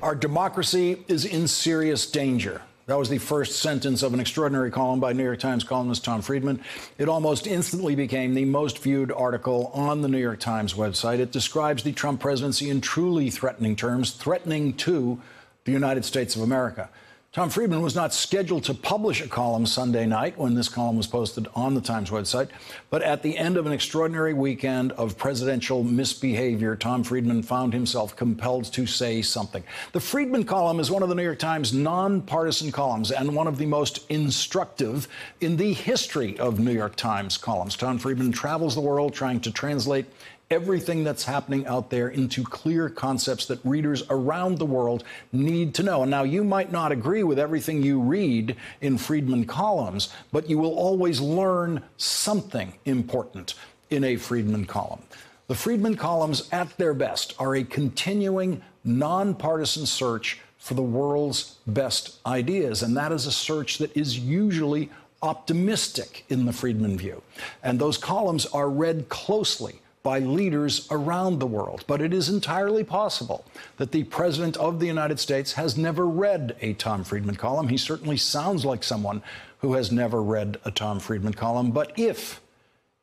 Our democracy is in serious danger. That was the first sentence of an extraordinary column by New York Times columnist Tom Friedman. It almost instantly became the most viewed article on the New York Times website. It describes the Trump presidency in truly threatening terms, threatening to the United States of America. Tom Friedman was not scheduled to publish a column Sunday night when this column was posted on the Times website. But at the end of an extraordinary weekend of presidential misbehavior, Tom Friedman found himself compelled to say something. The Friedman column is one of the New York Times nonpartisan columns and one of the most instructive in the history of New York Times columns. Tom Friedman travels the world trying to translate everything that's happening out there into clear concepts that readers around the world need to know. And now you might not agree with everything you read in Friedman columns, but you will always learn something important in a Friedman column. The Friedman columns, at their best, are a continuing, nonpartisan search for the world's best ideas. And that is a search that is usually optimistic in the Friedman view. And those columns are read closely by leaders around the world. But it is entirely possible that the President of the United States has never read a Tom Friedman column. He certainly sounds like someone who has never read a Tom Friedman column. But if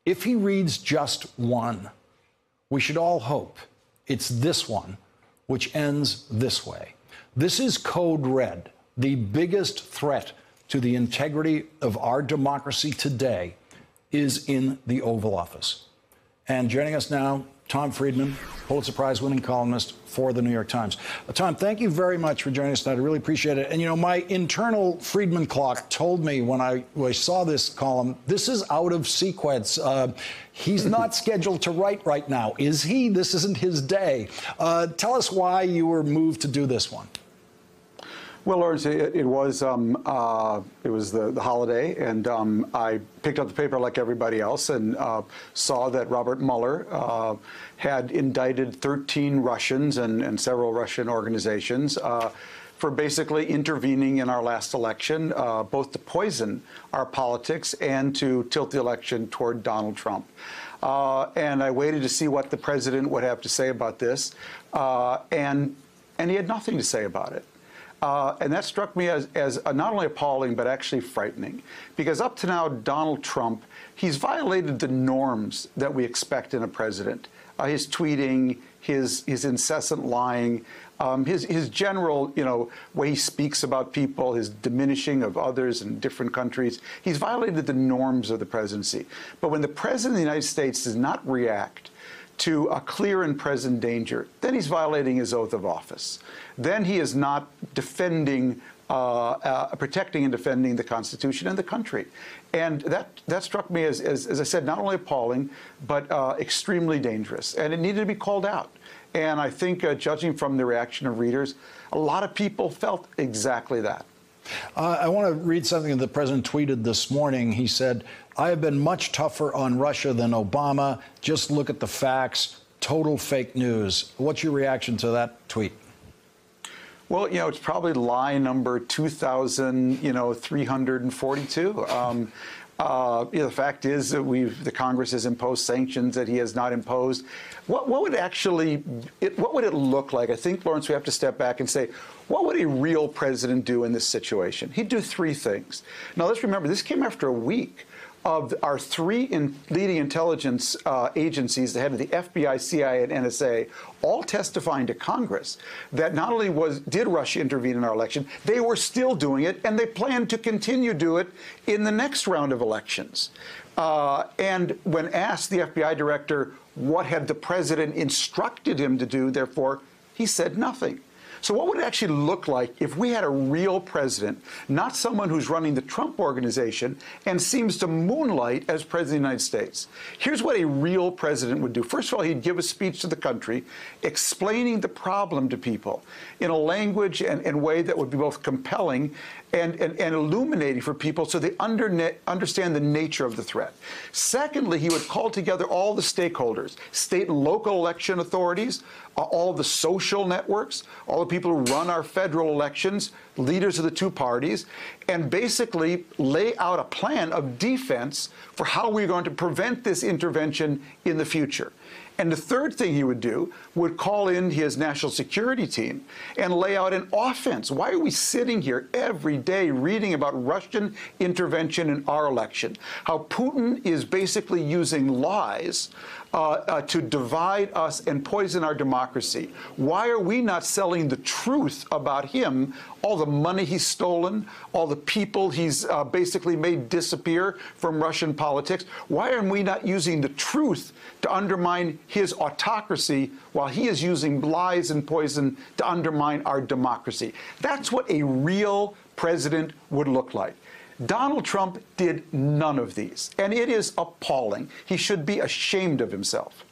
he reads just one, we should all hope it's this one, which ends this way. This is Code Red. The biggest threat to the integrity of our democracy today is in the Oval Office. And joining us now, Tom Friedman, Pulitzer Prize-winning columnist for the New York Times. Tom, thank you very much for joining us tonight. I really appreciate it. And, you know, my internal Friedman clock told me when I saw this column, this is out of sequence. He's not scheduled to write right now, is he? This isn't his day. Tell us why you were moved to do this one. Well, Lawrence, it was the holiday, and I picked up the paper like everybody else and saw that Robert Mueller had indicted 13 Russians and several Russian organizations for basically intervening in our last election, both to poison our politics and to tilt the election toward Donald Trump. And I waited to see what the president would have to say about this, and he had nothing to say about it. And that struck me as not only appalling, but actually frightening. Because up to now, Donald Trump, he's violated the norms that we expect in a president. His tweeting, his incessant lying, his general, way he speaks about people, his diminishing of others in different countries. He's violated the norms of the presidency. But when the president of the United States does not react to a clear and present danger, then he's violating his oath of office. Then he is not defending, protecting and defending the Constitution and the country. And that struck me as I said, not only appalling, but extremely dangerous. And it needed to be called out. And I think, judging from the reaction of readers, a lot of people felt exactly that. I want to read something that the president tweeted this morning. He said, "I have been much tougher on Russia than Obama. Just look at the facts. Total fake news." What's your reaction to that tweet? Well, it's probably lie number 2,342. The fact is that the Congress has imposed sanctions that he has not imposed. What would it look like? I think, Lawrence, we have to step back and say, what would a real president do in this situation? He'd do three things. Now, let's remember, this came after a week of our three leading intelligence agencies, the head of the FBI, CIA, and NSA, all testifying to Congress that not only did Russia intervene in our election, they were still doing it, and they plan to continue to do it in the next round of elections. And when asked, the FBI director, what had the president instructed him to do, therefore, he said nothing. So what would it actually look like if we had a real president, not someone who's running the Trump organization and seems to moonlight as president of the United States? Here's what a real president would do. First of all, he'd give a speech to the country explaining the problem to people in a language and way that would be both compelling and illuminating for people so they understand the nature of the threat. Secondly, he would call together all the stakeholders, state and local election authorities, all the social networks, all the people who run our federal elections, leaders of the two parties, and basically lay out a plan of defense for how we're going to prevent this intervention in the future. And the third thing he would do would call in his national security team and lay out an offense. Why are we sitting here every day reading about Russian intervention in our election? How Putin is basically using lies to divide us and poison our democracy. Why are we not selling the truth about him, all the money he's stolen, all the people he's basically made disappear from Russian politics? Why are we not using the truth to undermine his autocracy while he is using lies and poison to undermine our democracy? That's what a real president would look like. Donald Trump did none of these, and it is appalling. He should be ashamed of himself.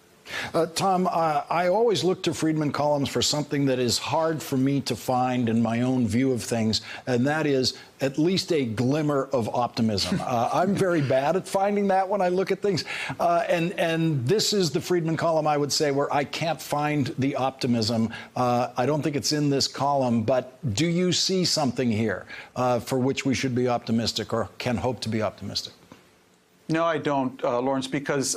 Tom, I always look to Friedman columns for something that is hard for me to find in my own view of things, and that is at least a glimmer of optimism. I'm very bad at finding that when I look at things, and this is the Friedman column, I would say, where I can't find the optimism. I don't think it's in this column, but do you see something here for which we should be optimistic or can hope to be optimistic? No, I don't, Lawrence, because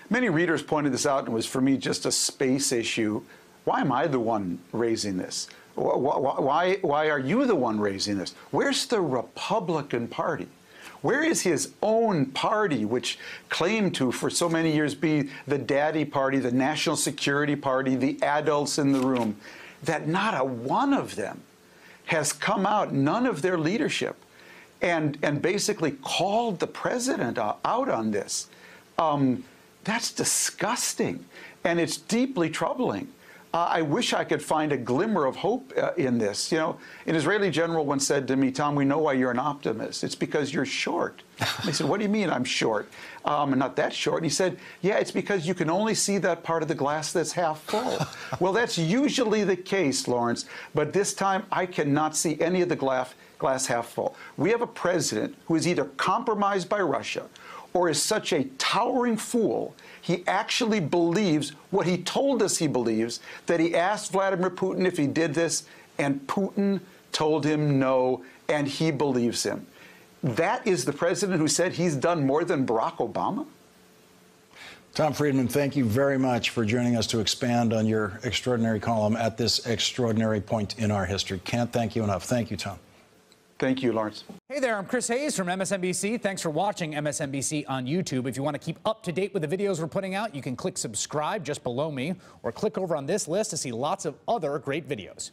many readers pointed this out, and it was, for me, just a space issue. Why am I the one raising this? Why are you the one raising this? Where's the Republican Party? Where is his own party, which claimed to, for so many years, be the daddy party, the national security party, the adults in the room, that not a one of them has come out, none of their leadership, and basically called the president out on this. That's disgusting, and it's deeply troubling. I wish I could find a glimmer of hope in this. You know, an Israeli general once said to me, "Tom, we know why you're an optimist. It's because you're short." I said, "What do you mean I'm short? I'm not that short." And he said, "Yeah, it's because you can only see that part of the glass that's half full." Well, that's usually the case, Lawrence, but this time I cannot see any of the glass half full. We have a president who is either compromised by Russia or is such a towering fool, he actually believes what he told us he believes, that he asked Vladimir Putin if he did this, and Putin told him no, and he believes him. That is the president who said he's done more than Barack Obama? Tom Friedman, thank you very much for joining us to expand on your extraordinary column at this extraordinary point in our history. Can't thank you enough. Thank you, Tom. Thank you, Lawrence. Hey there, I'm Chris Hayes from MSNBC. Thanks for watching MSNBC on YouTube. If you want to keep up to date with the videos we're putting out, you can click subscribe just below me or click over on this list to see lots of other great videos.